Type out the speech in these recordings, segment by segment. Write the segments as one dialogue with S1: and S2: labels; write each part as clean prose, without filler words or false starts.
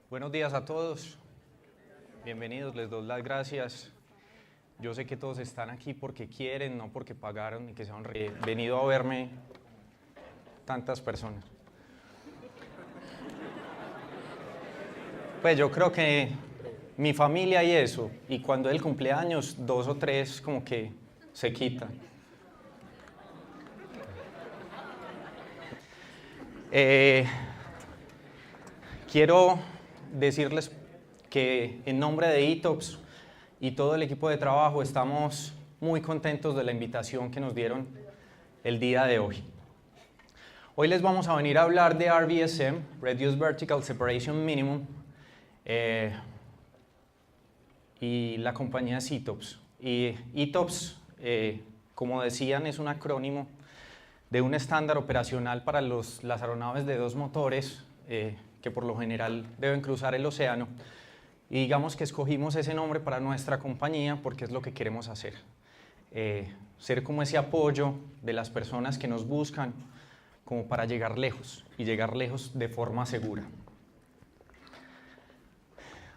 S1: Buenos días a todos, bienvenidos, les doy las gracias. Yo sé que todos están aquí porque quieren, no porque pagaron, ni que se han venido a verme tantas personas. Pues yo creo que mi familia y eso, y cuando es el cumpleaños, 2 o 3 como que se quitan. Quiero decirles que en nombre de ETOPS y todo el equipo de trabajo estamos muy contentos de la invitación que nos dieron el día de hoy. Hoy les vamos a venir a hablar de RVSM, Reduced Vertical Separation Minimum, y la compañía es ETOPS. Y ETOPS, como decían, es un acrónimo de un estándar operacional para las aeronaves de 2 motores, que por lo general deben cruzar el océano. Y digamos que escogimos ese nombre para nuestra compañía porque es lo que queremos hacer. Ser como ese apoyo de las personas que nos buscan como para llegar lejos y llegar lejos de forma segura.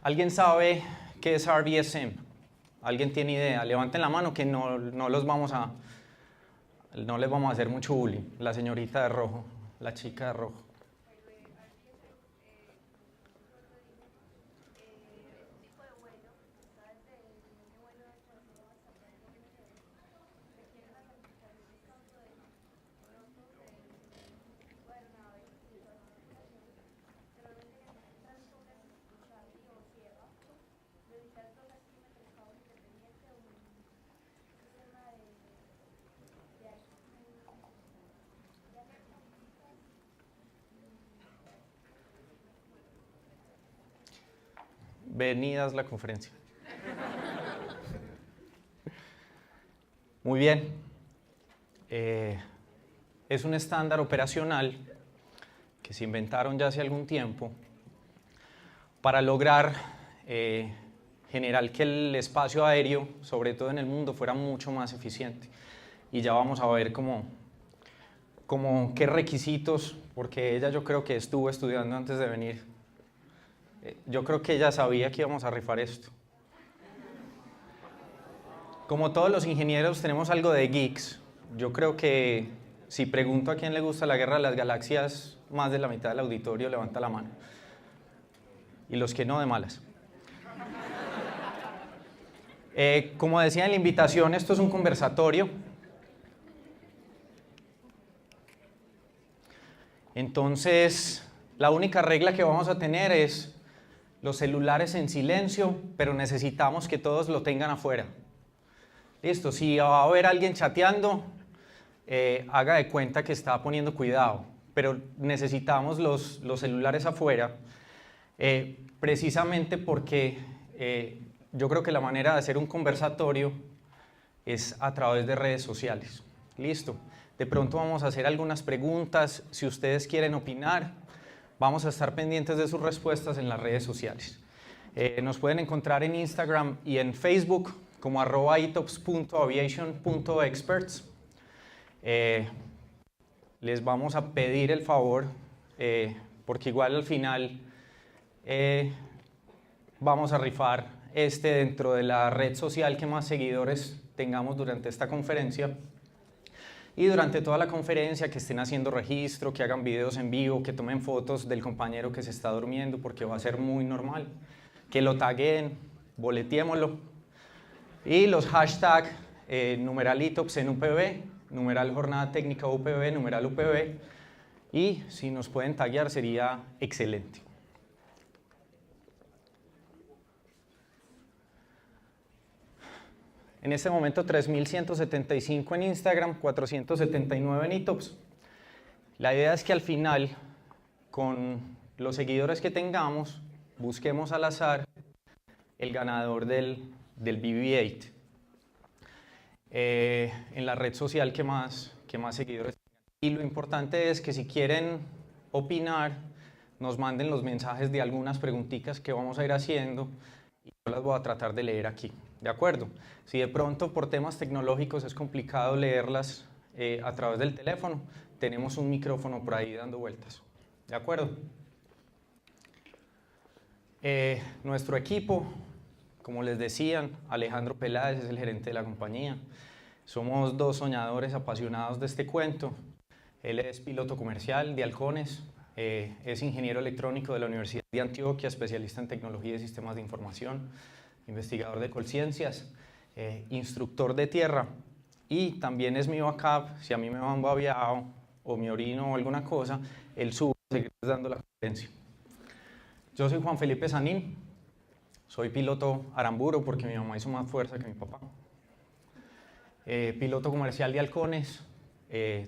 S1: ¿Alguien sabe qué es RVSM? ¿Alguien tiene idea? Levanten la mano que no les vamos a hacer mucho bullying. La señorita de rojo, la chica de rojo. Venidas la conferencia. Muy bien. Es un estándar operacional que se inventaron ya hace algún tiempo para lograr generar que el espacio aéreo, sobre todo en el mundo, fuera mucho más eficiente. Y ya vamos a ver qué requisitos, porque ella yo creo que estuvo estudiando antes de venir. Yo creo que ella sabía que íbamos a rifar esto. Como todos los ingenieros tenemos algo de geeks. Yo creo que si pregunto a quién le gusta la Guerra de las Galaxias, más de la mitad del auditorio levanta la mano. Y los que no, de malas. Como decía en la invitación, esto es un conversatorio. Entonces, la única regla que vamos a tener es los celulares en silencio, pero necesitamos que todos lo tengan afuera. Listo, si va a haber alguien chateando, haga de cuenta que está poniendo cuidado, pero necesitamos los celulares afuera, precisamente porque yo creo que la manera de hacer un conversatorio es a través de redes sociales. Listo, de pronto vamos a hacer algunas preguntas, si ustedes quieren opinar, vamos a estar pendientes de sus respuestas en las redes sociales. Nos pueden encontrar en Instagram y en Facebook como @etops.aviation.experts. Les vamos a pedir el favor, porque igual al final vamos a rifar dentro de la red social que más seguidores tengamos durante esta conferencia. Y durante toda la conferencia que estén haciendo registro, que hagan videos en vivo, que tomen fotos del compañero que se está durmiendo, porque va a ser muy normal. Que lo taguen, boleteémoslo. Y los hashtags, numeral ETOPS en UPB, numeral jornada técnica UPB, numeral UPB. Y si nos pueden taguear sería excelente. En este momento 3.175 en Instagram, 479 en ETOPS. La idea es que al final, con los seguidores que tengamos, busquemos al azar el ganador del BB-8 en la red social que más seguidores tengan. Y lo importante es que si quieren opinar, nos manden los mensajes de algunas preguntitas que vamos a ir haciendo y yo las voy a tratar de leer aquí. ¿De acuerdo? Si de pronto por temas tecnológicos es complicado leerlas a través del teléfono, tenemos un micrófono por ahí dando vueltas. ¿De acuerdo? Nuestro equipo, como les decían, Alejandro Peláez es el gerente de la compañía. Somos dos soñadores apasionados de este cuento. Él es piloto comercial de Halcones, es ingeniero electrónico de la Universidad de Antioquia, especialista en tecnología y sistemas de información, investigador de Colciencias, instructor de tierra, y también es mi backup. Si a mí me van babeado o me orino o alguna cosa, él sube a seguir dando la conferencia. Yo soy Juan Felipe Sanín, soy piloto aramburo porque mi mamá hizo más fuerza que mi papá. Piloto comercial de Halcones,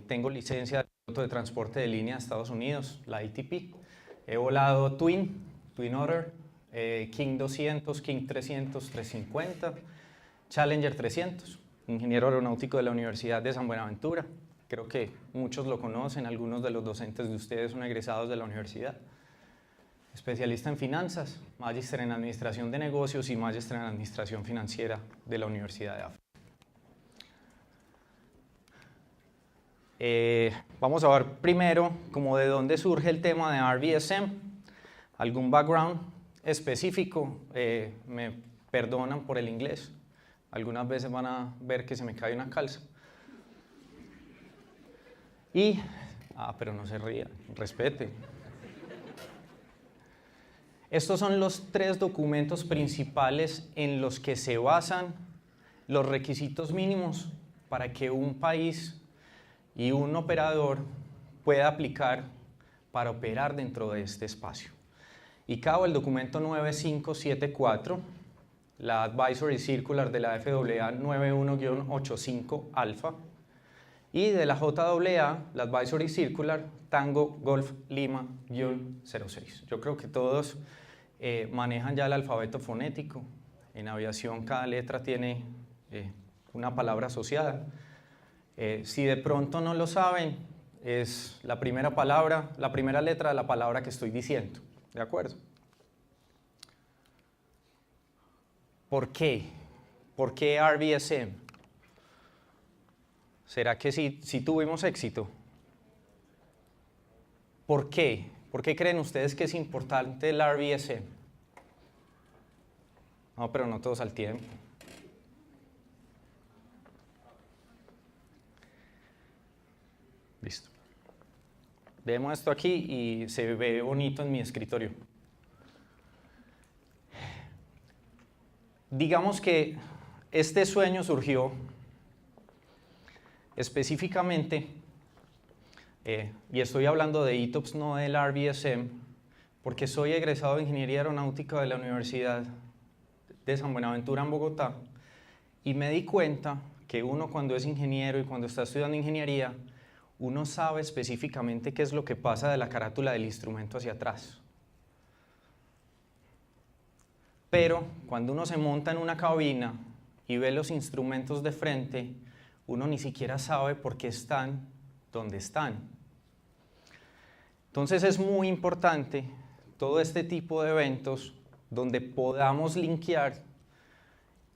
S1: tengo licencia de piloto de transporte de línea de Estados Unidos, la ITP. He volado Twin Otter, King 200, King 300, 350, Challenger 300, ingeniero aeronáutico de la Universidad de San Buenaventura. Creo que muchos lo conocen, algunos de los docentes de ustedes son egresados de la universidad. Especialista en finanzas, magíster en administración de negocios y magíster en administración financiera de la Universidad de África. Vamos a ver primero como de dónde surge el tema de RVSM, algún background específico. Me perdonan por el inglés, algunas veces van a ver que se me cae una calza. Pero no se ría, respete. Estos son los tres documentos principales en los que se basan los requisitos mínimos para que un país y un operador pueda aplicar para operar dentro de este espacio. ICAO, el documento 9574, la Advisory Circular de la FAA 91-85 Alfa, y de la JAA, la Advisory Circular Tango Golf Lima-06. Yo creo que todos manejan ya el alfabeto fonético. En aviación cada letra tiene una palabra asociada. Si de pronto no lo saben, es la primera palabra, la primera letra de la palabra que estoy diciendo. ¿De acuerdo? ¿Por qué? ¿Por qué RVSM? ¿Será que sí tuvimos éxito? ¿Por qué? ¿Por qué creen ustedes que es importante el RVSM? No, pero no todos al tiempo. Listo. Vemos esto aquí y se ve bonito en mi escritorio. Digamos que este sueño surgió específicamente, y estoy hablando de ITOPS, no del RVSM, porque soy egresado de Ingeniería Aeronáutica de la Universidad de San Buenaventura en Bogotá, y me di cuenta que uno cuando es ingeniero y cuando está estudiando ingeniería, uno sabe específicamente qué es lo que pasa de la carátula del instrumento hacia atrás. Pero cuando uno se monta en una cabina y ve los instrumentos de frente, uno ni siquiera sabe por qué están donde están. Entonces es muy importante todo este tipo de eventos donde podamos linkear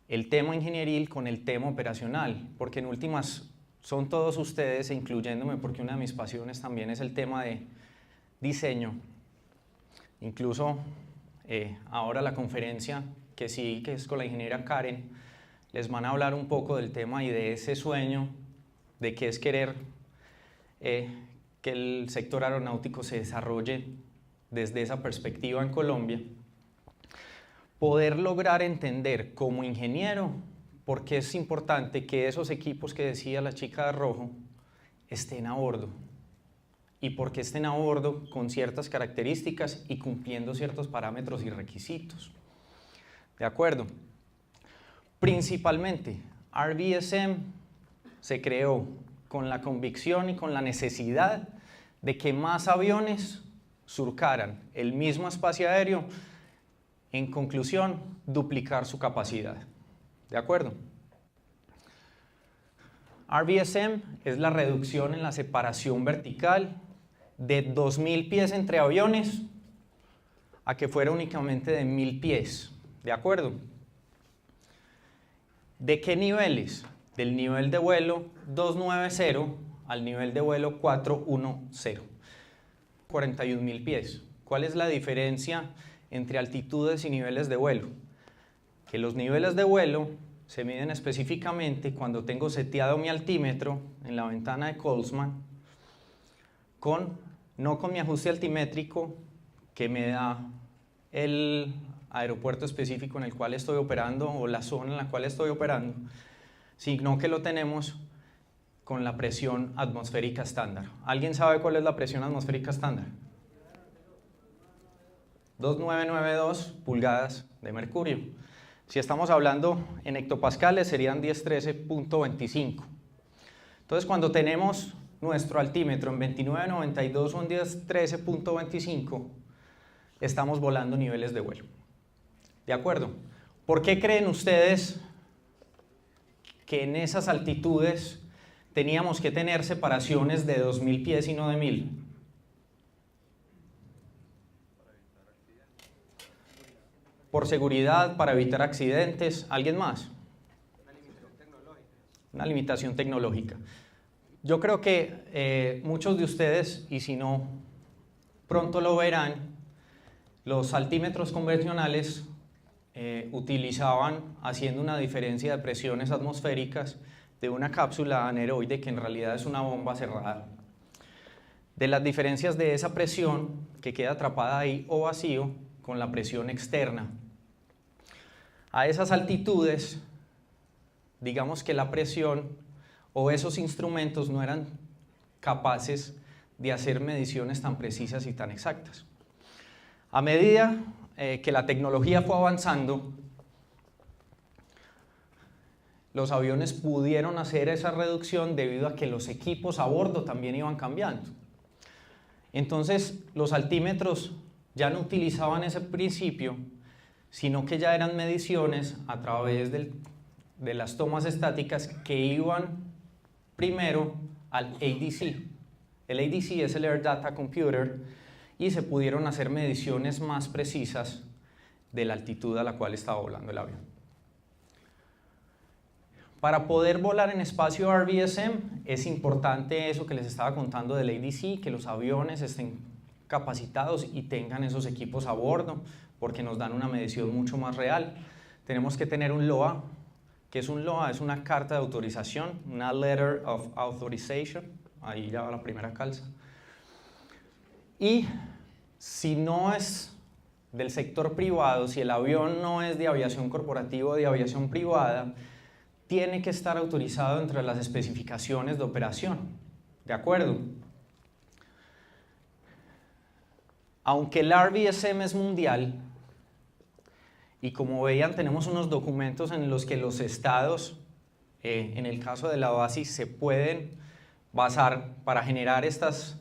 S1: el tema ingenieril con el tema operacional, porque en últimas son todos ustedes, incluyéndome, porque una de mis pasiones también es el tema de diseño. Incluso ahora la conferencia que es con la ingeniera Karen, les van a hablar un poco del tema y de ese sueño de qué es querer que el sector aeronáutico se desarrolle desde esa perspectiva en Colombia. Poder lograr entender como ingeniero por qué es importante que esos equipos que decía la chica de rojo estén a bordo y por qué estén a bordo con ciertas características y cumpliendo ciertos parámetros y requisitos. ¿De acuerdo? Principalmente, RVSM se creó con la convicción y con la necesidad de que más aviones surcaran el mismo espacio aéreo, en conclusión, duplicar su capacidad. ¿De acuerdo? RVSM es la reducción en la separación vertical de 2000 pies entre aviones a que fuera únicamente de 1000 pies. ¿De acuerdo? ¿De qué niveles? Del nivel de vuelo 290 al nivel de vuelo 410. 41.000 pies. ¿Cuál es la diferencia entre altitudes y niveles de vuelo. Que los niveles de vuelo se miden específicamente cuando tengo seteado mi altímetro en la ventana de Colsman, no con mi ajuste altimétrico que me da el aeropuerto específico en el cual estoy operando o la zona en la cual estoy operando, sino que lo tenemos con la presión atmosférica estándar. ¿Alguien sabe cuál es la presión atmosférica estándar? 2992 pulgadas de mercurio. Si estamos hablando en hectopascales serían 1013.25. Entonces cuando tenemos nuestro altímetro en 2992 o en 1013.25, estamos volando niveles de vuelo. ¿De acuerdo? ¿Por qué creen ustedes que en esas altitudes teníamos que tener separaciones de 2000 pies y no de 1000? Por seguridad, para evitar accidentes. ¿Alguien más? Una limitación tecnológica. Yo creo que muchos de ustedes, y si no, pronto lo verán, los altímetros convencionales utilizaban, haciendo una diferencia de presiones atmosféricas de una cápsula aneroide que en realidad es una bomba cerrada. De las diferencias de esa presión que queda atrapada ahí o vacío con la presión externa. A esas altitudes, digamos que la presión o esos instrumentos no eran capaces de hacer mediciones tan precisas y tan exactas. A medida que la tecnología fue avanzando, los aviones pudieron hacer esa reducción debido a que los equipos a bordo también iban cambiando. Entonces, los altímetros ya no utilizaban ese principio, sino que ya eran mediciones a través de las tomas estáticas que iban primero al ADC. El ADC es el Air Data Computer y se pudieron hacer mediciones más precisas de la altitud a la cual estaba volando el avión. Para poder volar en espacio RVSM es importante eso que les estaba contando del ADC, que los aviones estén capacitados y tengan esos equipos a bordo, porque nos dan una medición mucho más real. Tenemos que tener un LOA. ¿Qué es un LOA? Es una carta de autorización, una Letter of Authorization. Ahí ya va la primera calza. Y si no es del sector privado, si el avión no es de aviación corporativa o de aviación privada, tiene que estar autorizado entre las especificaciones de operación. ¿De acuerdo? Aunque el RVSM es mundial, y como veían tenemos unos documentos en los que los estados, en el caso de la OASI, se pueden basar para generar estos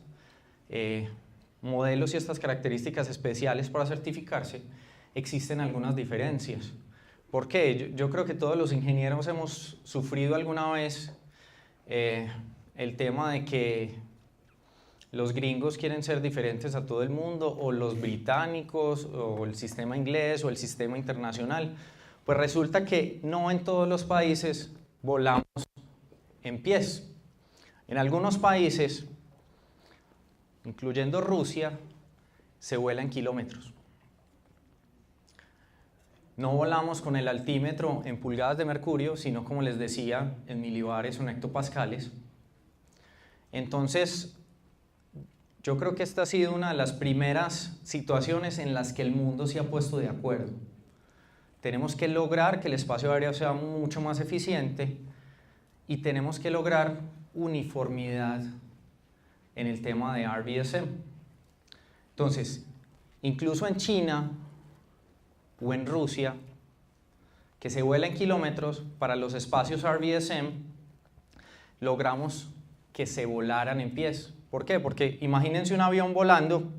S1: modelos y estas características especiales para certificarse, existen algunas diferencias. ¿Por qué? Yo creo que todos los ingenieros hemos sufrido alguna vez el tema de que los gringos quieren ser diferentes a todo el mundo, o los británicos, o el sistema inglés, o el sistema internacional. Pues resulta que no en todos los países volamos en pies. En algunos países, incluyendo Rusia, se vuela en kilómetros. No volamos con el altímetro en pulgadas de mercurio, sino, como les decía, en milibares o en hectopascales. Entonces, yo creo que esta ha sido una de las primeras situaciones en las que el mundo se ha puesto de acuerdo. Tenemos que lograr que el espacio aéreo sea mucho más eficiente y tenemos que lograr uniformidad en el tema de RVSM. Entonces, incluso en China o en Rusia, que se vuela en kilómetros, para los espacios RVSM logramos que se volaran en pies. ¿Por qué? Porque imagínense un avión volando,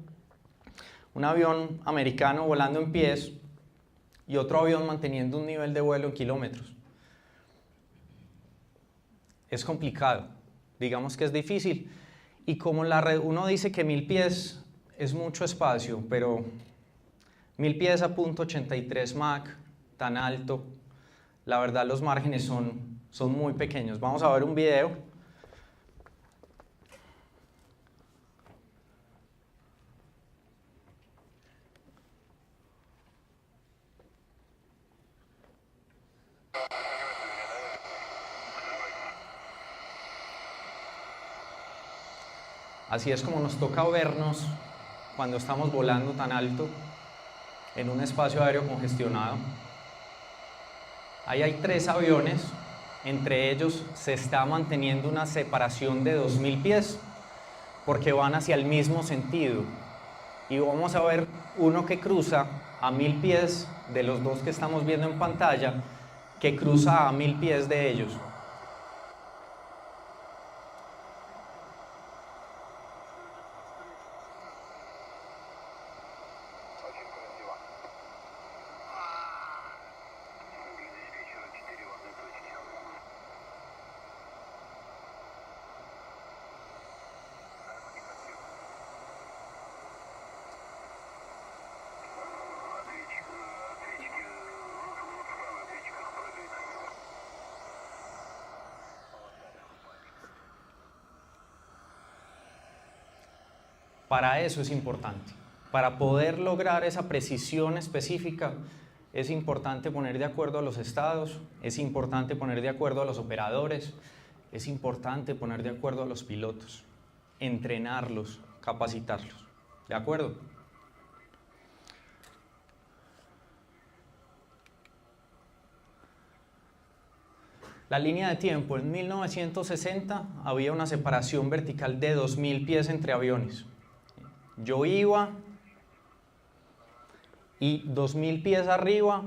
S1: un avión americano volando en pies y otro avión manteniendo un nivel de vuelo en kilómetros. Es complicado, digamos que es difícil. Y como uno dice que 1000 pies es mucho espacio, pero 1000 pies a .83 Mach, tan alto, la verdad los márgenes son muy pequeños. Vamos a ver un video. Así es como nos toca vernos cuando estamos volando tan alto en un espacio aéreo congestionado. Ahí hay 3 aviones, entre ellos se está manteniendo una separación de 2000 pies porque van hacia el mismo sentido. Y vamos a ver uno que cruza a 1000 pies de los 2 que estamos viendo en pantalla, que cruza a 1000 pies de ellos. Para eso es importante. Para poder lograr esa precisión específica, es importante poner de acuerdo a los estados, es importante poner de acuerdo a los operadores, es importante poner de acuerdo a los pilotos, entrenarlos, capacitarlos. ¿De acuerdo? La línea de tiempo, en 1960 había una separación vertical de 2000 pies entre aviones. Yo iba y 2000 pies arriba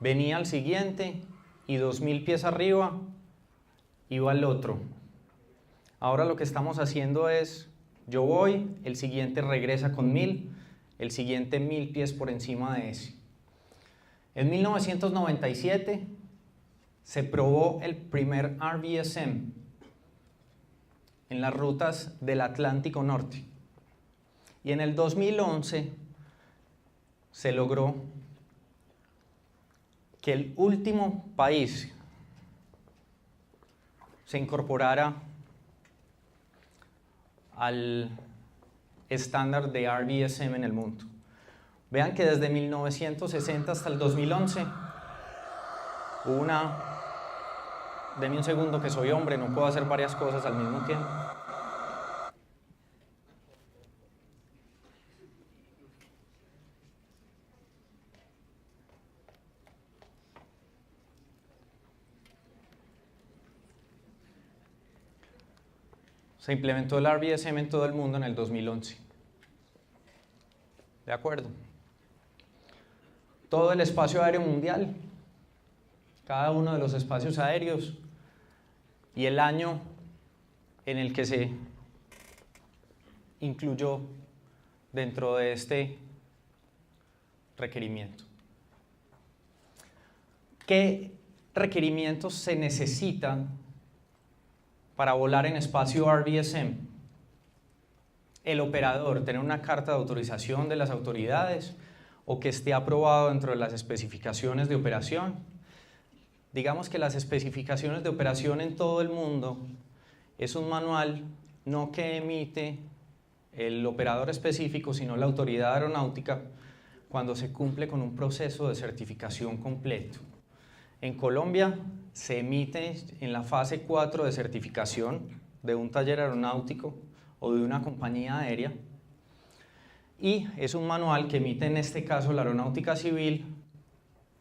S1: venía al siguiente y 2000 pies arriba iba al otro. Ahora lo que estamos haciendo es, yo voy, el siguiente regresa con 1000, el siguiente 1000 pies por encima de ese. En 1997 se probó el primer RVSM en las rutas del Atlántico Norte. Y en el 2011 se logró que el último país se incorporara al estándar de RVSM en el mundo. Vean que desde 1960 hasta el 2011 hubo una... Deme un segundo que soy hombre, no puedo hacer varias cosas al mismo tiempo. Se implementó el RVSM en todo el mundo en el 2011. ¿De acuerdo? Todo el espacio aéreo mundial, cada uno de los espacios aéreos y el año en el que se incluyó dentro de este requerimiento. ¿Qué requerimientos se necesitan para volar en espacio RVSM? El operador, tener una carta de autorización de las autoridades o que esté aprobado dentro de las especificaciones de operación. Digamos que las especificaciones de operación en todo el mundo es un manual no que emite el operador específico, sino la autoridad aeronáutica cuando se cumple con un proceso de certificación completo. En Colombia se emite en la fase 4 de certificación de un taller aeronáutico o de una compañía aérea y es un manual que emite en este caso la Aeronáutica Civil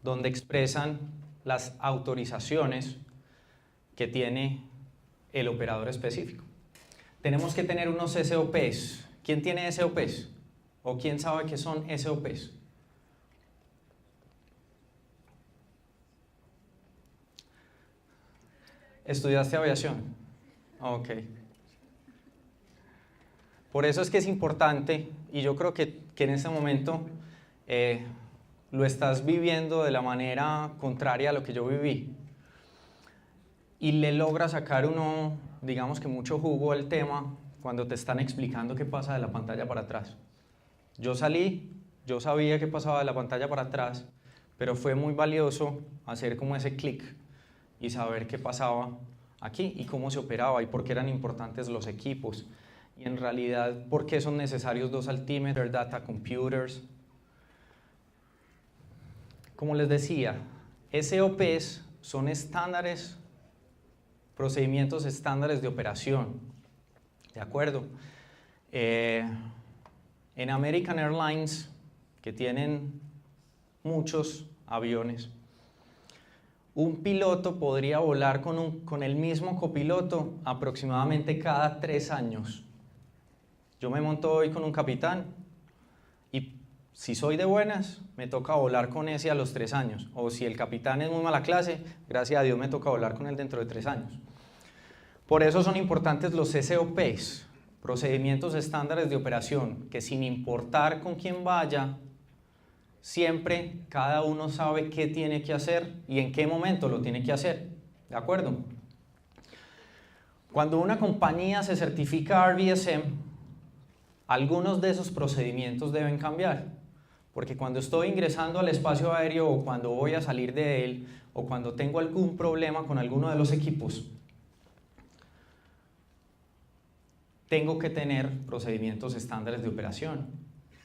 S1: donde expresan las autorizaciones que tiene el operador específico. Tenemos que tener unos SOPs. ¿Quién tiene SOPs? ¿O quién sabe qué son SOPs? ¿Estudiaste aviación? Ok. Por eso es que es importante, y yo creo que en este momento lo estás viviendo de la manera contraria a lo que yo viví. Y le logras sacar uno, digamos que mucho jugo al tema cuando te están explicando qué pasa de la pantalla para atrás. Yo salí, yo sabía qué pasaba de la pantalla para atrás, pero fue muy valioso hacer como ese clic y saber qué pasaba aquí y cómo se operaba y por qué eran importantes los equipos y en realidad por qué son necesarios 2 altimeter data computers. Como les decía, SOPs son procedimientos estándares de operación, ¿de acuerdo? En American Airlines, que tienen muchos aviones, un piloto podría volar con el mismo copiloto aproximadamente cada 3 años. Yo me monto hoy con un capitán y si soy de buenas, me toca volar con ese a los 3 años. O si el capitán es muy mala clase, gracias a Dios me toca volar con él dentro de 3 años. Por eso son importantes los SOPs, procedimientos estándares de operación, que sin importar con quién vaya, siempre cada uno sabe qué tiene que hacer y en qué momento lo tiene que hacer. ¿De acuerdo? Cuando una compañía se certifica RBSM, algunos de esos procedimientos deben cambiar. Porque cuando estoy ingresando al espacio aéreo o cuando voy a salir de él o cuando tengo algún problema con alguno de los equipos, tengo que tener procedimientos estándares de operación.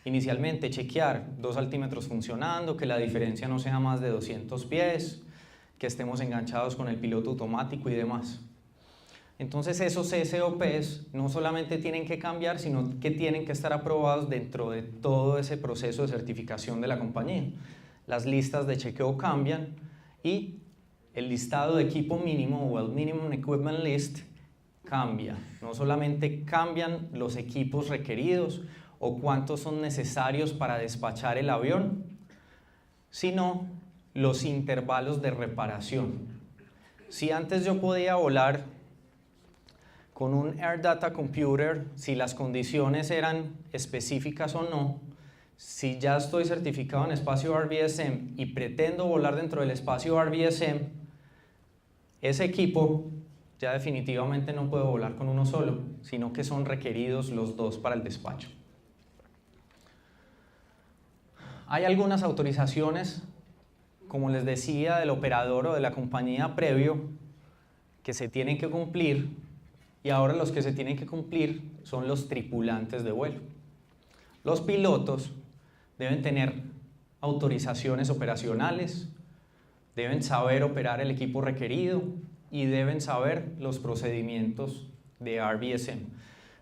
S1: Inicialmente, chequear 2 altímetros funcionando, que la diferencia no sea más de 200 pies, que estemos enganchados con el piloto automático y demás. Entonces esos SOPs no solamente tienen que cambiar, sino que tienen que estar aprobados dentro de todo ese proceso de certificación de la compañía. Las listas de chequeo cambian y el listado de equipo mínimo o el Minimum Equipment List cambia. No solamente cambian los equipos requeridos o cuántos son necesarios para despachar el avión, sino los intervalos de reparación. Si antes yo podía volar con un Air Data Computer, si las condiciones eran específicas o no, si ya estoy certificado en espacio RBSM y pretendo volar dentro del espacio RBSM, ese equipo ya definitivamente no puedo volar con uno solo, sino que son requeridos los 2 para el despacho. Hay algunas autorizaciones, como les decía, del operador o de la compañía previo, que se tienen que cumplir, y ahora los que se tienen que cumplir son los tripulantes de vuelo. Los pilotos deben tener autorizaciones operacionales, deben saber operar el equipo requerido y deben saber los procedimientos de RBSM.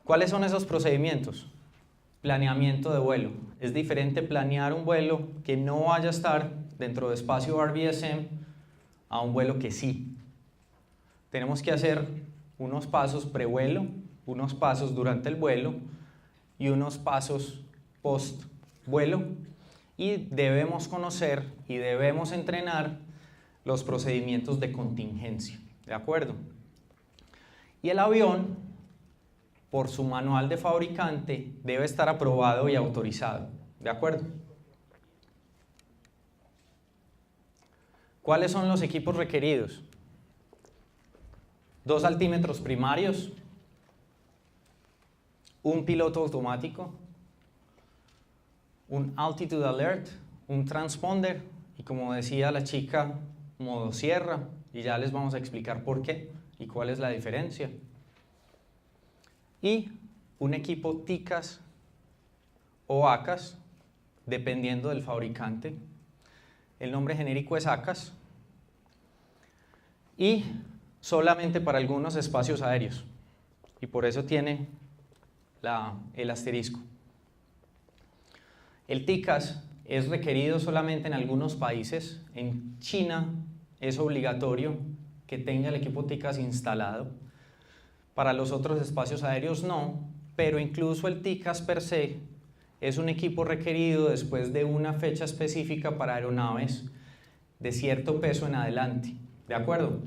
S1: ¿Cuáles son esos procedimientos? Planeamiento de vuelo. Es diferente planear un vuelo que no vaya a estar dentro de espacio RBSM a un vuelo que sí. Tenemos que hacer unos pasos prevuelo, unos pasos durante el vuelo y unos pasos post vuelo, y debemos conocer y debemos entrenar los procedimientos de contingencia. ¿De acuerdo? Y el avión, por su manual de fabricante, debe estar aprobado y autorizado. ¿De acuerdo? ¿Cuáles son los equipos requeridos? 2 altímetros primarios, un piloto automático, un altitude alert, un transponder y, como decía la chica, modo sierra, y ya les vamos a explicar por qué y cuál es la diferencia. Y un equipo TICAS o ACAS, dependiendo del fabricante. El nombre genérico es ACAS y solamente para algunos espacios aéreos, y por eso tiene el asterisco. El TICAS es requerido solamente en algunos países. En China es obligatorio que tenga el equipo TICAS instalado. Para los otros espacios aéreos no, pero incluso el TICAS per se es un equipo requerido después de una fecha específica para aeronaves de cierto peso en adelante. ¿De acuerdo?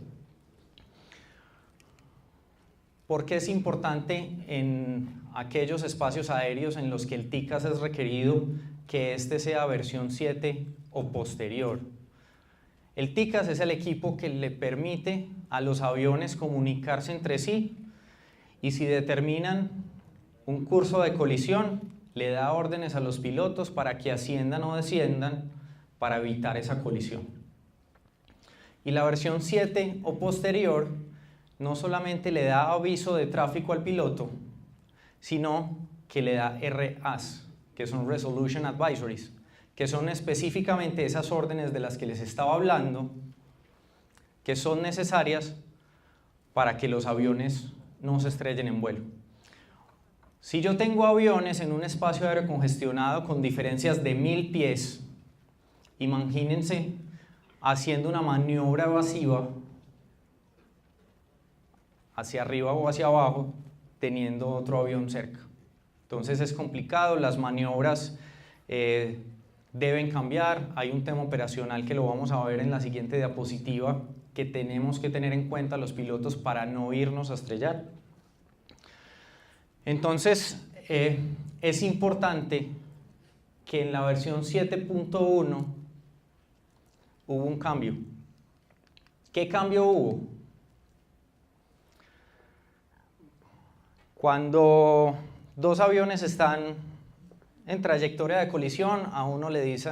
S1: ¿Por qué es importante en aquellos espacios aéreos en los que el TICAS es requerido que este sea versión 7 o posterior? El TICAS es el equipo que le permite a los aviones comunicarse entre sí, y si determinan un curso de colisión, le da órdenes a los pilotos para que asciendan o desciendan para evitar esa colisión. Y la versión 7 o posterior no solamente le da aviso de tráfico al piloto, sino que le da RAs, que son Resolution Advisories, que son específicamente esas órdenes de las que les estaba hablando, que son necesarias para que los aviones no se estrellen en vuelo. Si yo tengo aviones en un espacio aéreo congestionado con diferencias de 1000 pies, imagínense haciendo una maniobra evasiva hacia arriba o hacia abajo, teniendo otro avión cerca. Entonces es complicado, las maniobras deben cambiar, hay un tema operacional que lo vamos a ver en la siguiente diapositiva que tenemos que tener en cuenta los pilotos para no irnos a estrellar. Entonces es importante que en la versión 7.1 hubo un cambio. ¿Qué cambio hubo? Cuando dos aviones están en trayectoria de colisión, a uno le dice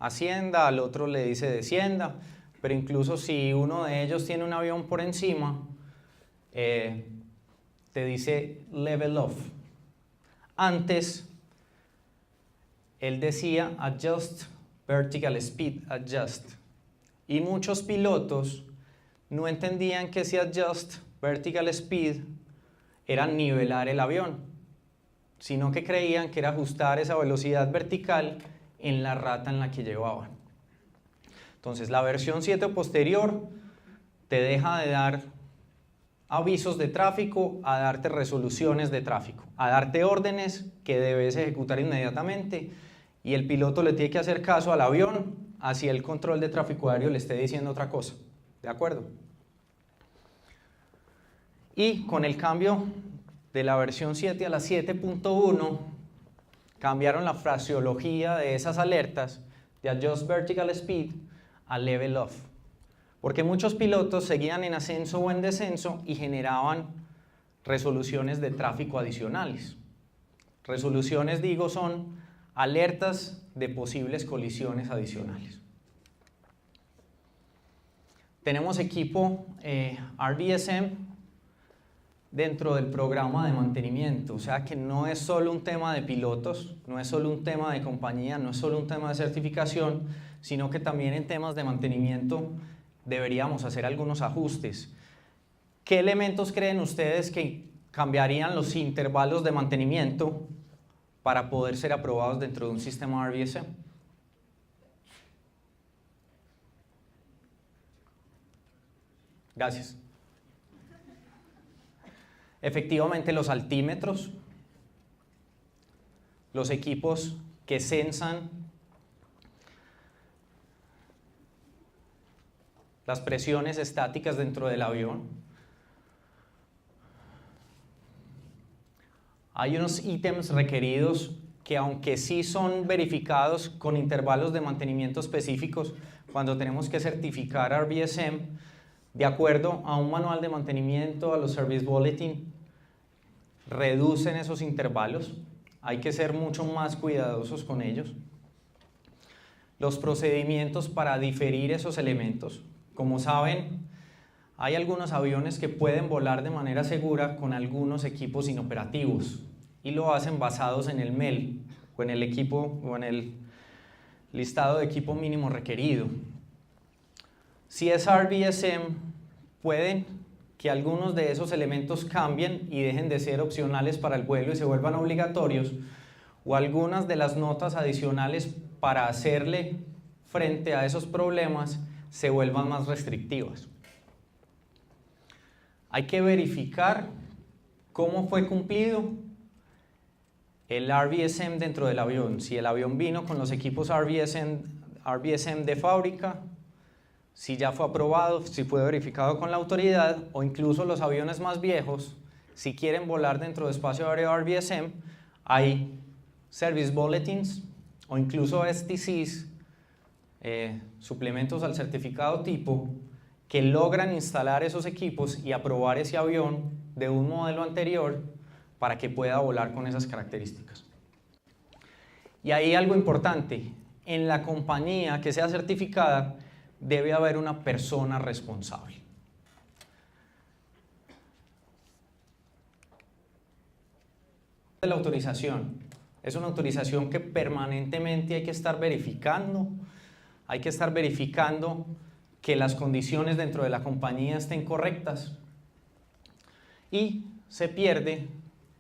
S1: ascienda, al otro le dice descienda, pero incluso si uno de ellos tiene un avión por encima, te dice level off. Antes, él decía adjust vertical speed adjust, y muchos pilotos no entendían que ese adjust vertical speed era nivelar el avión, sino que creían que era ajustar esa velocidad vertical en la rata en la que llevaban. Entonces la versión 7 posterior te deja de dar avisos de tráfico a darte resoluciones de tráfico, a darte órdenes que debes ejecutar inmediatamente, y el piloto le tiene que hacer caso al avión, así el control de tráfico aéreo le esté diciendo otra cosa. ¿De acuerdo? Y con el cambio de la versión 7 a la 7.1, cambiaron la fraseología de esas alertas de Adjust Vertical Speed a Level Off, porque muchos pilotos seguían en ascenso o en descenso y generaban resoluciones de tráfico adicionales. Resoluciones, digo, son alertas de posibles colisiones adicionales. Tenemos equipo RBSM dentro del programa de mantenimiento, o sea que no es solo un tema de pilotos, no es solo un tema de compañía, no es solo un tema de certificación, sino que también en temas de mantenimiento deberíamos hacer algunos ajustes. ¿Qué elementos creen ustedes que cambiarían los intervalos de mantenimiento para poder ser aprobados dentro de un sistema RBSM? Gracias. Efectivamente, los altímetros, los equipos que censan las presiones estáticas dentro del avión. Hay unos ítems requeridos que, aunque sí son verificados con intervalos de mantenimiento específicos, cuando tenemos que certificar RBSM, de acuerdo a un manual de mantenimiento, a los Service Bulletin, reducen esos intervalos. Hay que ser mucho más cuidadosos con ellos. Los procedimientos para diferir esos elementos. Como saben, hay algunos aviones que pueden volar de manera segura con algunos equipos inoperativos y lo hacen basados en el MEL o en el equipo o en el listado de equipo mínimo requerido. Si es RBSM, pueden que algunos de esos elementos cambien y dejen de ser opcionales para el vuelo y se vuelvan obligatorios, o algunas de las notas adicionales para hacerle frente a esos problemas se vuelvan más restrictivas. Hay que verificar cómo fue cumplido el RBSM dentro del avión, si el avión vino con los equipos RBSM de fábrica, si ya fue aprobado, si fue verificado con la autoridad, o incluso los aviones más viejos, si quieren volar dentro de espacio aéreo RBSM, hay Service Bulletins o incluso STCs, suplementos al certificado tipo, que logran instalar esos equipos y aprobar ese avión de un modelo anterior para que pueda volar con esas características. Y ahí algo importante, en la compañía que sea certificada, debe haber una persona responsable. La autorización es una autorización que permanentemente hay que estar verificando, que las condiciones dentro de la compañía estén correctas, y se pierde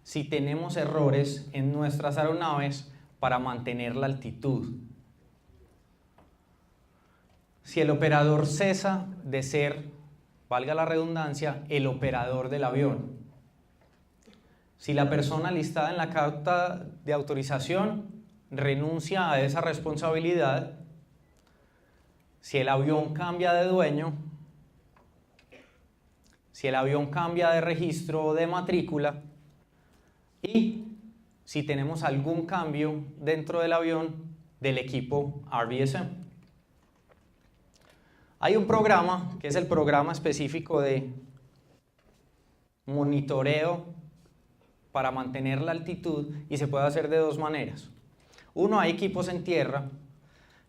S1: si tenemos errores en nuestras aeronaves para mantener la altitud. Si el operador cesa de ser, valga la redundancia, el operador del avión. Si la persona listada en la carta de autorización renuncia a esa responsabilidad, si el avión cambia de dueño, si el avión cambia de registro o de matrícula y si tenemos algún cambio dentro del avión del equipo RVSM. Hay un programa que es el programa específico de monitoreo para mantener la altitud y se puede hacer de dos maneras. Uno, hay equipos en tierra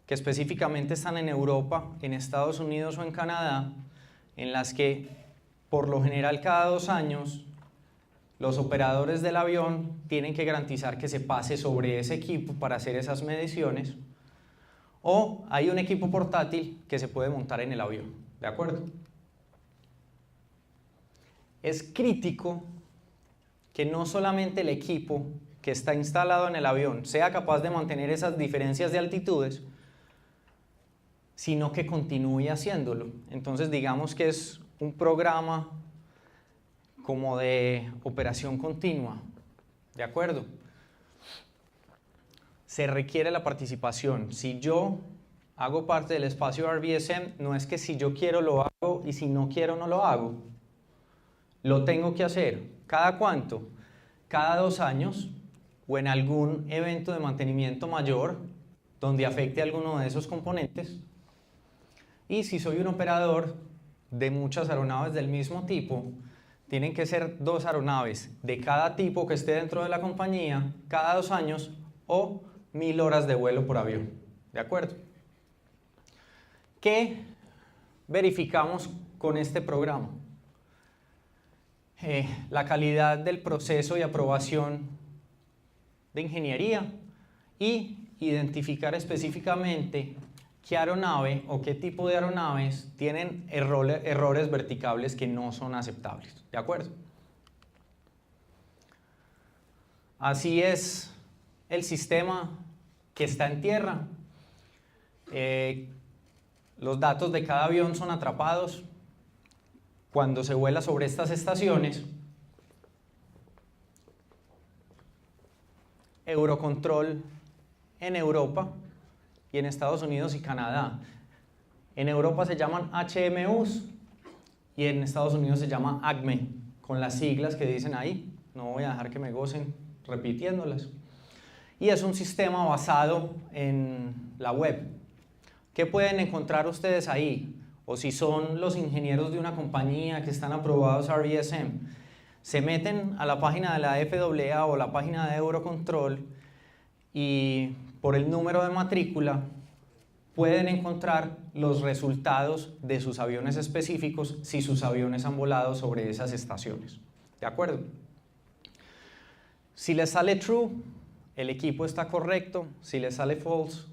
S1: que específicamente están en Europa, en Estados Unidos o en Canadá, en las que por lo general cada 2 años los operadores del avión tienen que garantizar que se pase sobre ese equipo para hacer esas mediciones. O hay un equipo portátil que se puede montar en el avión, ¿de acuerdo? Es crítico que no solamente el equipo que está instalado en el avión sea capaz de mantener esas diferencias de altitudes, sino que continúe haciéndolo. Entonces digamos que es un programa como de operación continua, ¿de acuerdo? Se requiere la participación. Si yo hago parte del espacio RVSM, no es que si yo quiero lo hago y si no quiero no lo hago. Lo tengo que hacer. ¿Cada cuánto? Cada 2 años o en algún evento de mantenimiento mayor donde afecte alguno de esos componentes. Y si soy un operador de muchas aeronaves del mismo tipo, tienen que ser 2 aeronaves de cada tipo que esté dentro de la compañía cada 2 años o 1000 horas de vuelo por avión. ¿De acuerdo? ¿Qué verificamos con este programa? La calidad del proceso y aprobación de ingeniería y identificar específicamente qué aeronave o qué tipo de aeronaves tienen errores verticables que no son aceptables. ¿De acuerdo? Así es el sistema que está en tierra. Los datos de cada avión son atrapados cuando se vuela sobre estas estaciones. Eurocontrol en Europa y en Estados Unidos y Canadá. En Europa se llaman HMUs y en Estados Unidos se llama ACME, con las siglas que dicen ahí. No voy a dejar que me gocen repitiéndolas. Y es un sistema basado en la web. ¿Qué pueden encontrar ustedes ahí? O si son los ingenieros de una compañía que están aprobados a RVSM, se meten a la página de la FAA o la página de Eurocontrol y por el número de matrícula pueden encontrar los resultados de sus aviones específicos si sus aviones han volado sobre esas estaciones. ¿De acuerdo? Si les sale true, el equipo está correcto. Si les sale false,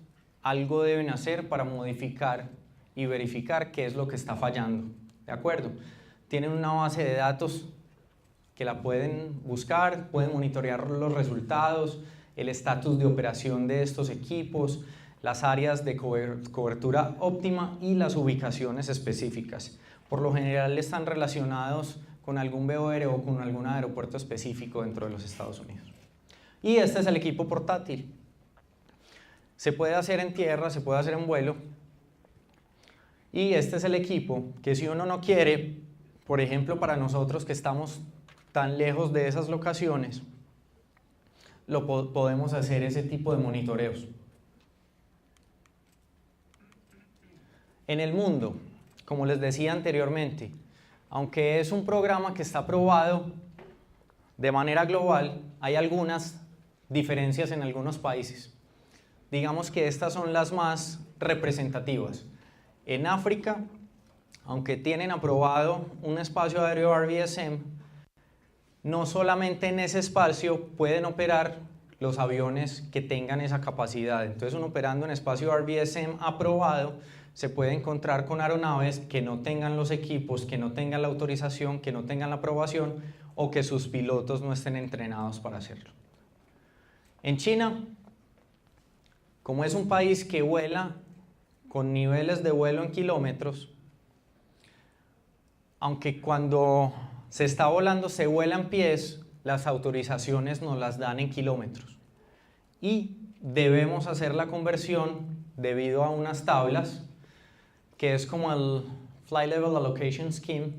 S1: algo deben hacer para modificar y verificar qué es lo que está fallando. ¿De acuerdo? Tienen una base de datos que la pueden buscar, pueden monitorear los resultados, el estatus de operación de estos equipos, las áreas de cobertura óptima y las ubicaciones específicas. Por lo general están relacionados con algún BOR o con algún aeropuerto específico dentro de los Estados Unidos. Y este es el equipo portátil. Se puede hacer en tierra, se puede hacer en vuelo. Y este es el equipo que si uno no quiere, por ejemplo para nosotros que estamos tan lejos de esas locaciones, podemos hacer ese tipo de monitoreos. En el mundo, como les decía anteriormente, aunque es un programa que está aprobado de manera global, hay algunas diferencias en algunos países. Digamos que estas son las más representativas. En África, aunque tienen aprobado un espacio aéreo RVSM, no solamente en ese espacio pueden operar los aviones que tengan esa capacidad. Entonces, uno operando en espacio RVSM aprobado se puede encontrar con aeronaves que no tengan los equipos, que no tengan la autorización, que no tengan la aprobación o que sus pilotos no estén entrenados para hacerlo. En China, como es un país que vuela con niveles de vuelo en kilómetros, aunque cuando se está volando se vuela en pies, las autorizaciones nos las dan en kilómetros. Y debemos hacer la conversión debido a unas tablas, que es como el Flight Level Allocation Scheme,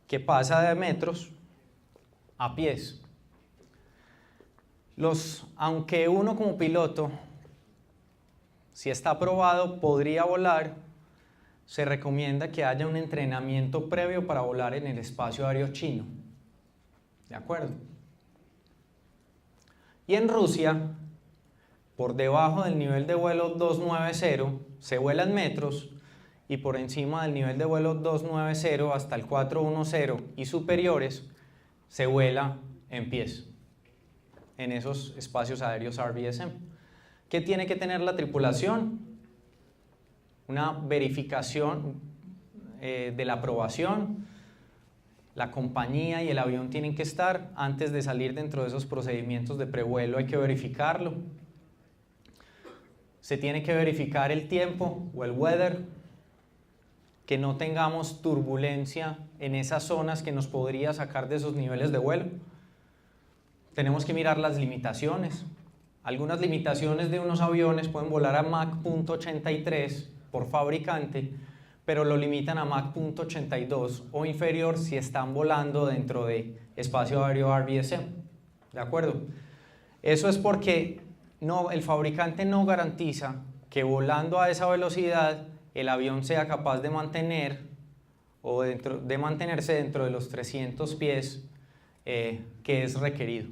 S1: que pasa de metros a pies. Aunque uno como piloto, si está aprobado, podría volar, se recomienda que haya un entrenamiento previo para volar en el espacio aéreo chino. ¿De acuerdo? Y en Rusia, por debajo del nivel de vuelo 290, se vuela en metros, y por encima del nivel de vuelo 290 hasta el 410 y superiores, se vuela en pies, en esos espacios aéreos RVSM. ¿Qué tiene que tener la tripulación? Una verificación de la aprobación. La compañía y el avión tienen que estar, antes de salir dentro de esos procedimientos de prevuelo hay que verificarlo. Se tiene que verificar el tiempo o el weather, que no tengamos turbulencia en esas zonas que nos podría sacar de esos niveles de vuelo. Tenemos que mirar las limitaciones. Algunas limitaciones de unos aviones pueden volar a Mach .83 por fabricante, pero lo limitan a Mach .82 o inferior si están volando dentro de espacio aéreo RVSM. ¿De acuerdo? Eso es porque el fabricante no garantiza que volando a esa velocidad el avión sea capaz de mantener o de mantenerse dentro de los 300 pies que es requerido.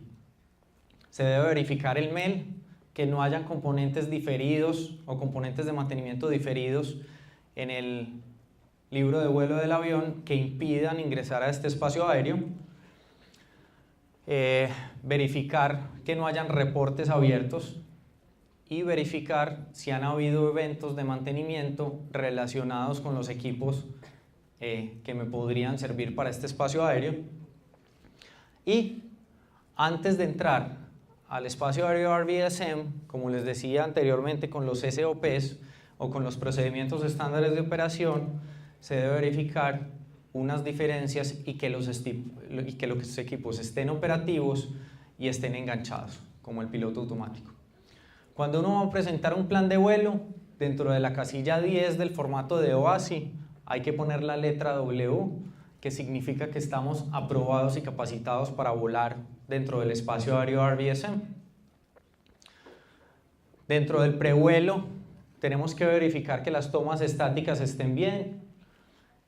S1: Se debe verificar el MEL, que no hayan componentes diferidos o componentes de mantenimiento diferidos en el libro de vuelo del avión que impidan ingresar a este espacio aéreo. Verificar que no hayan reportes abiertos y verificar si han habido eventos de mantenimiento relacionados con los equipos que me podrían servir para este espacio aéreo. Y antes de entrar al espacio aéreo RVSM, como les decía anteriormente, con los SOPs o con los procedimientos estándares de operación, se debe verificar unas diferencias y que los equipos estén operativos y estén enganchados, como el piloto automático. Cuando uno va a presentar un plan de vuelo, dentro de la casilla 10 del formato de OASI, hay que poner la letra W, que significa que estamos aprobados y capacitados para volar dentro del espacio aéreo RVSM. Dentro del prevuelo, tenemos que verificar que las tomas estáticas estén bien,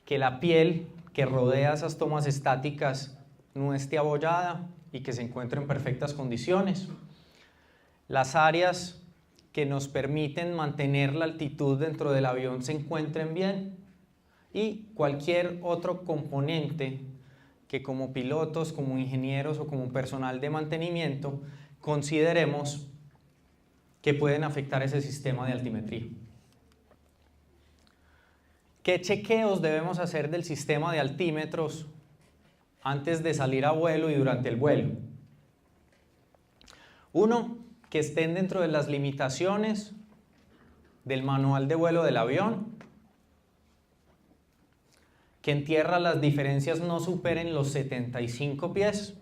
S1: que la piel que rodea esas tomas estáticas no esté abollada y que se encuentre en perfectas condiciones. Las áreas que nos permiten mantener la altitud dentro del avión se encuentren bien, y cualquier otro componente que como pilotos, como ingenieros o como personal de mantenimiento consideremos que pueden afectar ese sistema de altimetría. ¿Qué chequeos debemos hacer del sistema de altímetros antes de salir a vuelo y durante el vuelo? Uno, que estén dentro de las limitaciones del manual de vuelo del avión, que en tierra las diferencias no superen los 75 pies,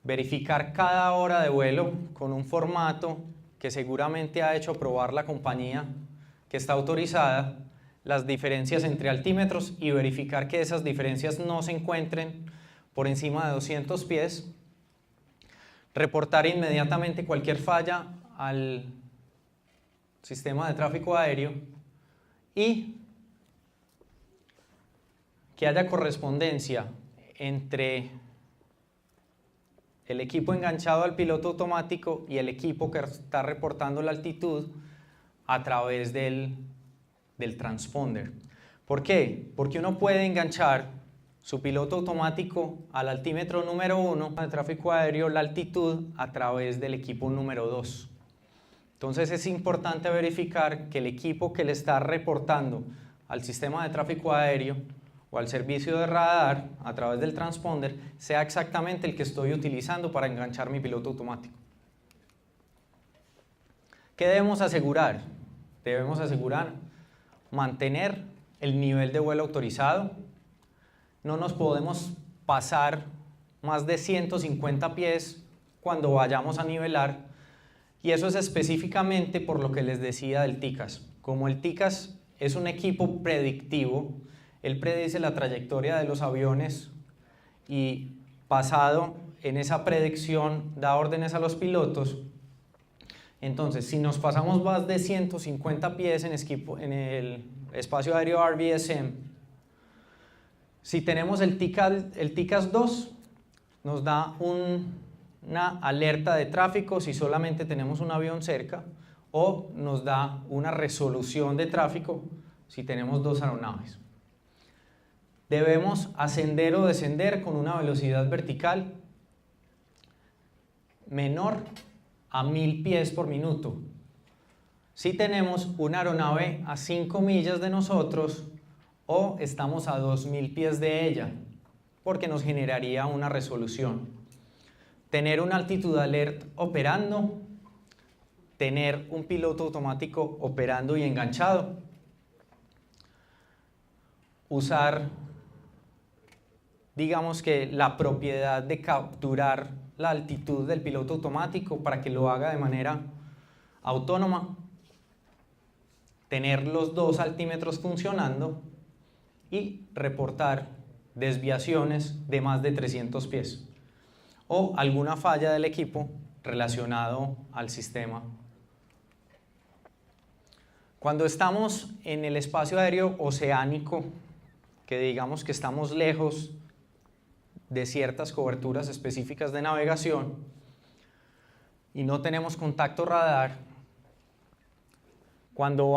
S1: verificar cada hora de vuelo con un formato que seguramente ha hecho probar la compañía que está autorizada, las diferencias entre altímetros y verificar que esas diferencias no se encuentren por encima de 200 pies, reportar inmediatamente cualquier falla al sistema de tráfico aéreo y que haya correspondencia entre el equipo enganchado al piloto automático y el equipo que está reportando la altitud a través del transponder. ¿Por qué? Porque uno puede enganchar su piloto automático al altímetro número 1 de tráfico aéreo, la altitud, a través del equipo número 2. Entonces es importante verificar que el equipo que le está reportando al sistema de tráfico aéreo o o al servicio de radar a través del transponder sea exactamente el que estoy utilizando para enganchar mi piloto automático. ¿Qué debemos asegurar? Debemos asegurar mantener el nivel de vuelo autorizado. No nos podemos pasar más de 150 pies cuando vayamos a nivelar, y eso es específicamente por lo que les decía del TICAS. Como el TICAS es un equipo predictivo, él predice la trayectoria de los aviones y basado en esa predicción da órdenes a los pilotos. Entonces, si nos pasamos más de 150 pies en el espacio aéreo RVSM, si tenemos el TICAS 2, nos da una alerta de tráfico si solamente tenemos un avión cerca, o nos da una resolución de tráfico si tenemos dos aeronaves. Debemos ascender o descender con una velocidad vertical menor a 1000 pies por minuto. Si tenemos una aeronave a 5 millas de nosotros o estamos a 2000 pies de ella, porque nos generaría una resolución. Tener un Altitude Alert operando, tener un piloto automático operando y enganchado, usar, digamos que la propiedad de capturar la altitud del piloto automático para que lo haga de manera autónoma, tener los dos altímetros funcionando y reportar desviaciones de más de 300 pies o alguna falla del equipo relacionado al sistema. Cuando estamos en el espacio aéreo oceánico, que digamos que estamos lejos de ciertas coberturas específicas de navegación y no tenemos contacto radar, cuando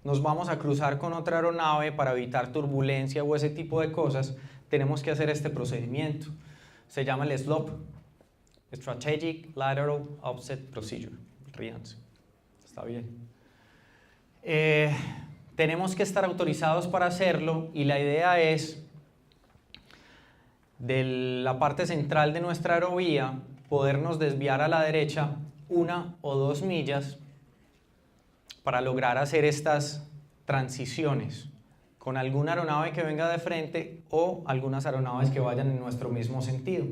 S1: nos vamos a cruzar con otra aeronave para evitar turbulencia o ese tipo de cosas, tenemos que hacer este procedimiento. Se llama el SLOP, Strategic Lateral Offset Procedure. Ríanse, está bien. Tenemos que estar autorizados para hacerlo, y la idea es, de la parte central de nuestra aerovía, podernos desviar a la derecha 1 o 2 millas para lograr hacer estas transiciones con alguna aeronave que venga de frente o algunas aeronaves que vayan en nuestro mismo sentido.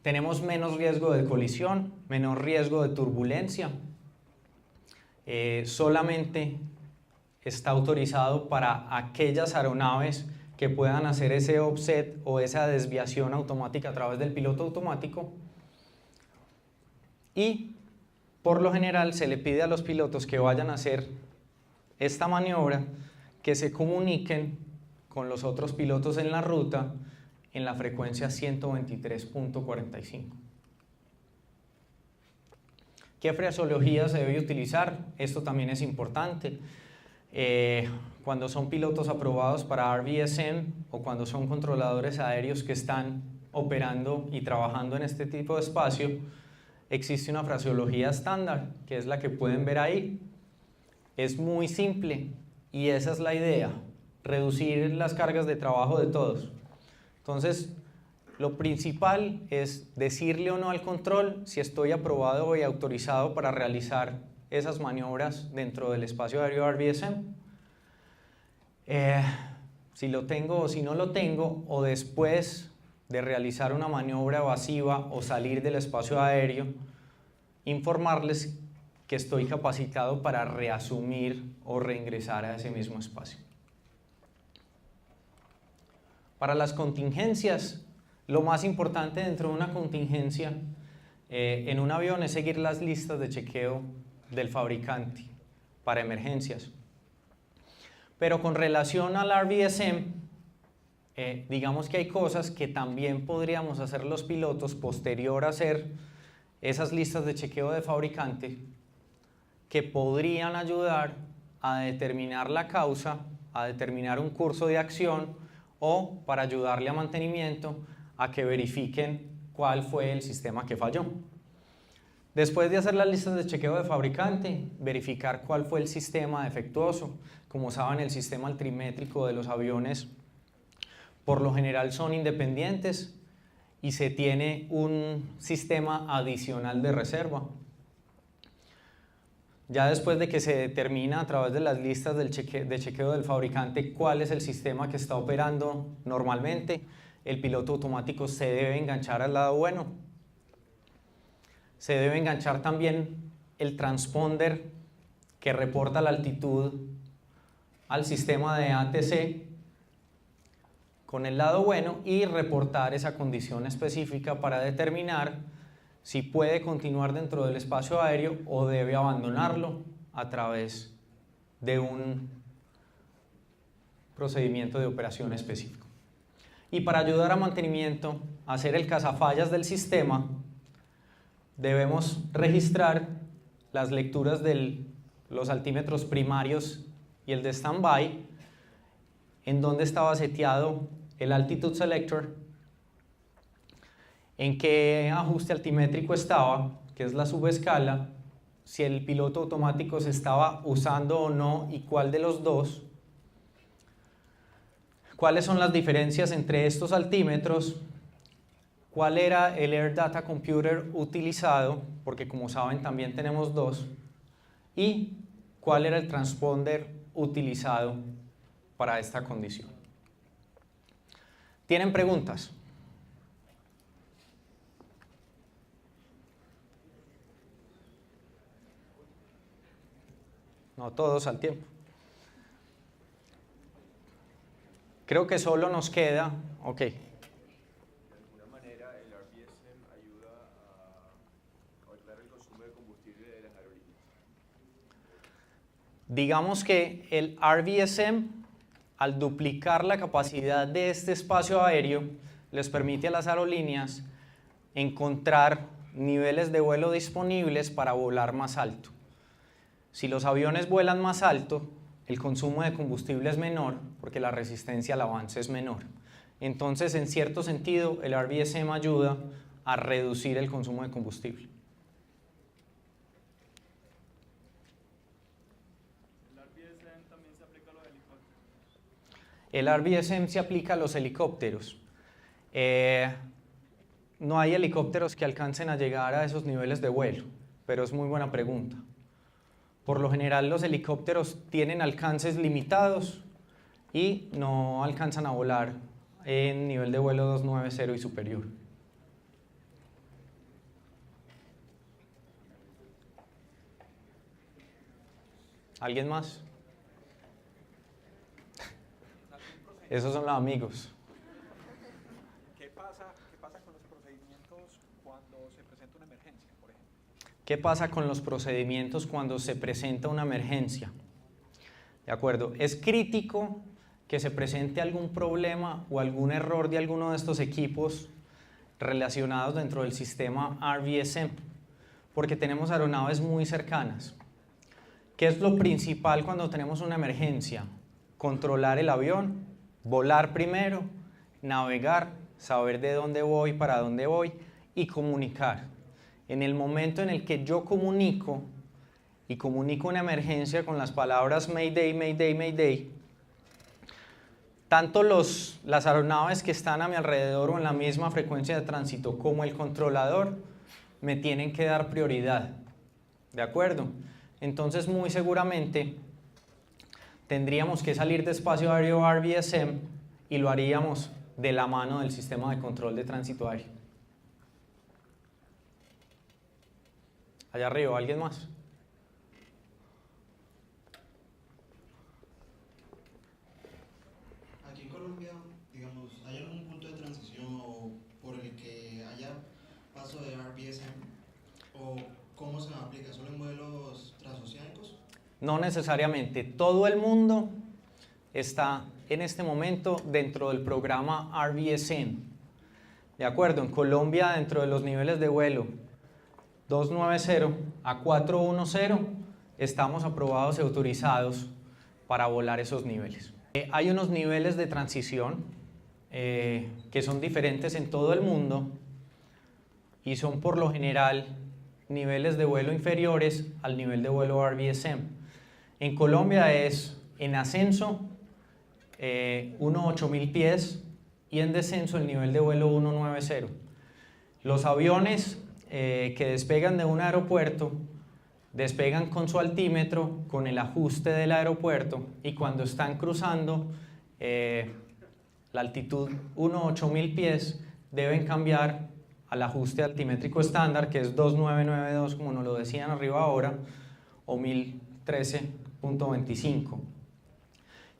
S1: Tenemos menos riesgo de colisión, menor riesgo de turbulencia. Solamente está autorizado para aquellas aeronaves que puedan hacer ese offset o esa desviación automática a través del piloto automático, y por lo general se le pide a los pilotos que vayan a hacer esta maniobra que se comuniquen con los otros pilotos en la ruta en la frecuencia 123.45. ¿Qué fraseología se debe utilizar? Esto también es importante. Cuando son pilotos aprobados para RVSM o cuando son controladores aéreos que están operando y trabajando en este tipo de espacio, existe una fraseología estándar, que es la que pueden ver ahí. Es muy simple y esa es la idea, reducir las cargas de trabajo de todos. Entonces, lo principal es decirle o no al control si estoy aprobado y autorizado para realizar esas maniobras dentro del espacio aéreo RVSM. Si lo tengo o si no lo tengo, o después de realizar una maniobra evasiva o salir del espacio aéreo, informarles que estoy capacitado para reasumir o reingresar a ese mismo espacio. Para las contingencias, lo más importante dentro de una contingencia en un avión es seguir las listas de chequeo del fabricante para emergencias. Pero con relación al RVSM, digamos que hay cosas que también podríamos hacer los pilotos posterior a hacer esas listas de chequeo de fabricante, que podrían ayudar a determinar la causa, a determinar un curso de acción, o para ayudarle a mantenimiento a que verifiquen cuál fue el sistema que falló. Después de hacer las listas de chequeo de fabricante, verificar cuál fue el sistema defectuoso. Como saben, el sistema altimétrico de los aviones por lo general son independientes y se tiene un sistema adicional de reserva. Ya después de que se determina a través de las listas de chequeo del fabricante cuál es el sistema que está operando normalmente, el piloto automático se debe enganchar al lado bueno. Se debe enganchar también el transponder que reporta la altitud al sistema de ATC con el lado bueno y reportar esa condición específica para determinar si puede continuar dentro del espacio aéreo o debe abandonarlo a través de un procedimiento de operación específico. Y para ayudar a mantenimiento, a hacer el cazafallas del sistema, debemos registrar las lecturas de los altímetros primarios y el de standby, en donde estaba seteado el altitude selector, en qué ajuste altimétrico estaba, que es la subescala, si el piloto automático se estaba usando o no y cuál de los dos, cuáles son las diferencias entre estos altímetros, cuál era el Air Data Computer utilizado, porque como saben también tenemos dos, y cuál era el transponder utilizado para esta condición. ¿Tienen preguntas? No todos al tiempo. Creo que solo nos queda, ok.
S2: De alguna manera el RVSM ayuda a aumentar el consumo de combustible de las aerolíneas.
S1: Digamos que el RVSM, al duplicar la capacidad de este espacio aéreo, les permite a las aerolíneas encontrar niveles de vuelo disponibles para volar más alto. Si los aviones vuelan más alto, el consumo de combustible es menor porque la resistencia al avance es menor. Entonces, en cierto sentido, el RVSM ayuda a reducir el consumo de combustible.
S3: ¿El RVSM también se aplica a los helicópteros?
S1: El RVSM se aplica a los helicópteros. No hay helicópteros que alcancen a llegar a esos niveles de vuelo, pero es muy buena pregunta. Por lo general los helicópteros tienen alcances limitados y no alcanzan a volar en nivel de vuelo 290 y superior. ¿Alguien más? Esos son los amigos.
S3: ¿Qué pasa con los procedimientos cuando se presenta una emergencia, por ejemplo?
S1: ¿Qué pasa con los procedimientos cuando se presenta una emergencia? De acuerdo, es crítico que se presente algún problema o algún error de alguno de estos equipos relacionados dentro del sistema RVSM, porque tenemos aeronaves muy cercanas. ¿Qué es lo principal cuando tenemos una emergencia? Controlar el avión, volar primero, navegar, saber de dónde voy, para dónde voy y comunicar. En el momento en el que yo comunico y comunico una emergencia con las palabras Mayday, Mayday, Mayday, tanto las aeronaves que están a mi alrededor o en la misma frecuencia de tránsito como el controlador me tienen que dar prioridad. ¿De acuerdo? Entonces, muy seguramente tendríamos que salir de espacio aéreo RVSM y lo haríamos de la mano del sistema de control de tránsito aéreo. Allá arriba, ¿alguien más?
S4: Aquí en Colombia, digamos, ¿hay algún punto de transición o por el que haya paso de RVSM? ¿O cómo se aplica? ¿Solo en vuelos transoceánicos?
S1: No necesariamente. Todo el mundo está en este momento dentro del programa RVSM. De acuerdo, en Colombia, dentro de los niveles de vuelo 290 a 410, estamos aprobados y autorizados para volar esos niveles. Hay unos niveles de transición que son diferentes en todo el mundo y son por lo general niveles de vuelo inferiores al nivel de vuelo RVSM. En Colombia es en ascenso 1.8000 pies y en descenso el nivel de vuelo 190. Los aviones que despegan de un aeropuerto despegan con su altímetro, con el ajuste del aeropuerto, y cuando están cruzando la altitud 1.8000 pies deben cambiar al ajuste altimétrico estándar, que es 2992, como nos lo decían arriba ahora, o 1013.25.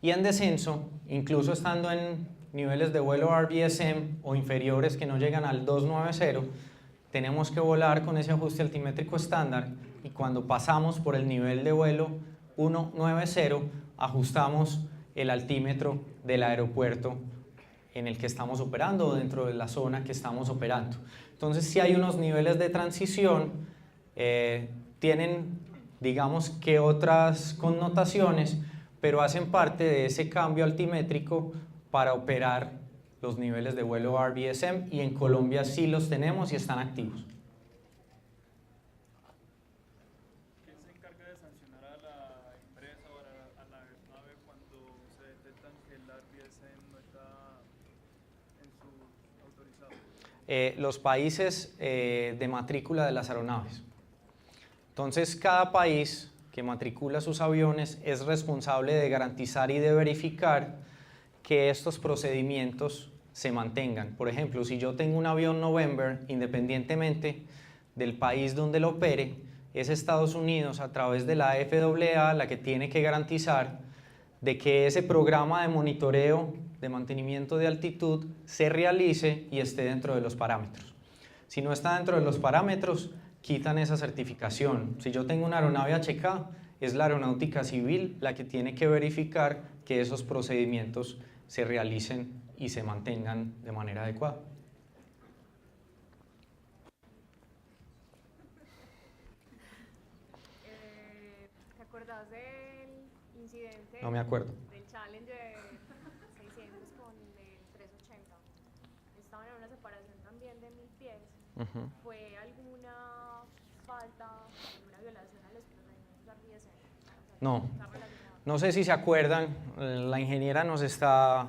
S1: Y en descenso, incluso estando en niveles de vuelo RVSM o inferiores que no llegan al 290, tenemos que volar con ese ajuste altimétrico estándar, y cuando pasamos por el nivel de vuelo 190 ajustamos el altímetro del aeropuerto en el que estamos operando o dentro de la zona que estamos operando. Entonces sí hay unos niveles de transición, tienen digamos que otras connotaciones, pero hacen parte de ese cambio altimétrico para operar los niveles de vuelo RVSM, y en Colombia sí los tenemos y están activos.
S5: ¿Quién se encarga de sancionar a la empresa o a la aeronave cuando se detectan que el RVSM no está en su autorizado?
S1: Los países de matrícula de las aeronaves. Entonces, cada país que matricula sus aviones es responsable de garantizar y de verificar que estos procedimientos se mantengan. Por ejemplo, si yo tengo un avión November, independientemente del país donde lo opere, es Estados Unidos a través de la FAA la que tiene que garantizar de que ese programa de monitoreo de mantenimiento de altitud se realice y esté dentro de los parámetros. Si no está dentro de los parámetros, quitan esa certificación. Si yo tengo una aeronave HK, es la aeronáutica civil la que tiene que verificar que esos procedimientos se realicen y se mantengan de manera adecuada.
S6: ¿Te acordás del incidente?
S1: No me acuerdo.
S6: Del Challenger 600 con el 380. Estaban en una separación también de 1000 pies. ¿Fue alguna falta, alguna violación a los procedimientos RVSM?
S1: No. No sé si se acuerdan, la ingeniera nos está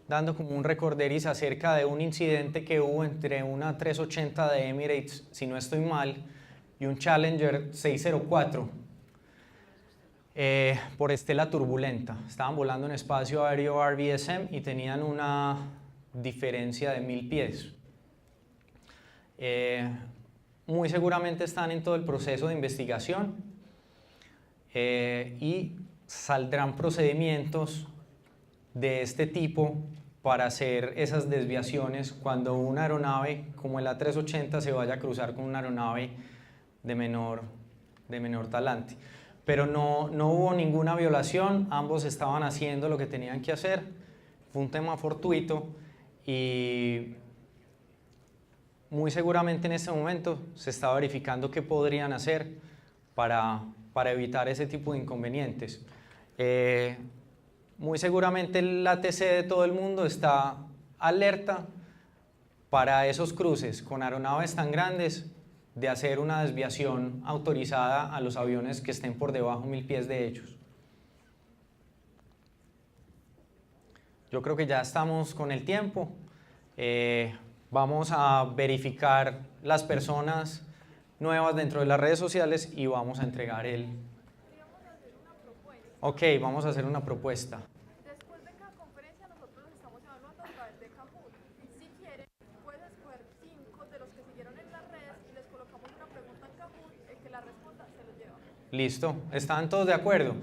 S1: dando como un recorderis acerca de un incidente que hubo entre una 380 de Emirates, si no estoy mal, y un Challenger 604 por estela turbulenta. Estaban volando en espacio aéreo RVSM y tenían una diferencia de 1000 pies. Muy seguramente están en todo el proceso de investigación y saldrán procedimientos de este tipo para hacer esas desviaciones cuando una aeronave como el A380 se vaya a cruzar con una aeronave de menor talante. Pero no hubo ninguna violación, ambos estaban haciendo lo que tenían que hacer, fue un tema fortuito y muy seguramente en este momento se está verificando qué podrían hacer para evitar ese tipo de inconvenientes. Muy seguramente el ATC de todo el mundo está alerta para esos cruces con aeronaves tan grandes de hacer una desviación autorizada a los aviones que estén por debajo de 1000 pies de ellos. Yo creo que ya estamos con el tiempo. Vamos a verificar las personas nuevas dentro de las redes sociales y vamos a entregar el... Ok, vamos a hacer una propuesta.
S7: Después de cada conferencia nosotros estamos evaluando a través de Kahoot. Si quieren, puedes escoger 5 de los que siguieron en las redes y les colocamos una pregunta en Kahoot, el que la responda se lo lleva.
S1: Listo, ¿están todos de acuerdo?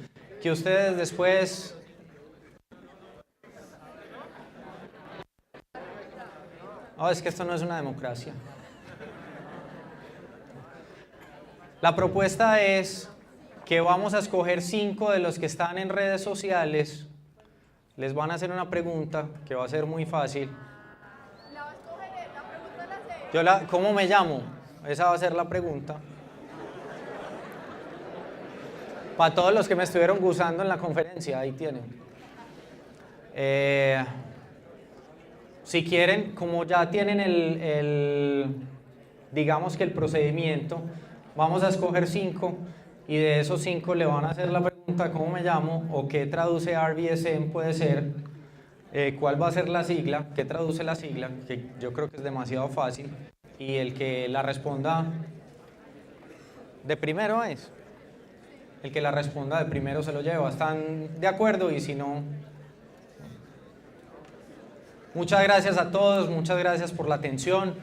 S1: Que ustedes después... Oh, es que esto no es una democracia. La propuesta es que vamos a escoger 5 de los que están en redes sociales. Les van a hacer una pregunta que va a ser muy fácil.
S7: La va a escoger él, la pregunta la hace él.
S1: ¿Cómo me llamo? Esa va a ser la pregunta. Para todos los que me estuvieron gozando en la conferencia, ahí tienen. Si quieren, como ya tienen digamos que el procedimiento, vamos a escoger 5 y de esos 5 le van a hacer la pregunta ¿cómo me llamo? O ¿qué traduce RBSM? Puede ser, ¿cuál va a ser la sigla? ¿Qué traduce la sigla? Que yo creo que es demasiado fácil. Y el que la responda de primero es. El que la responda de primero se lo lleva. ¿Están de acuerdo? Y si no... Muchas gracias a todos, muchas gracias por la atención.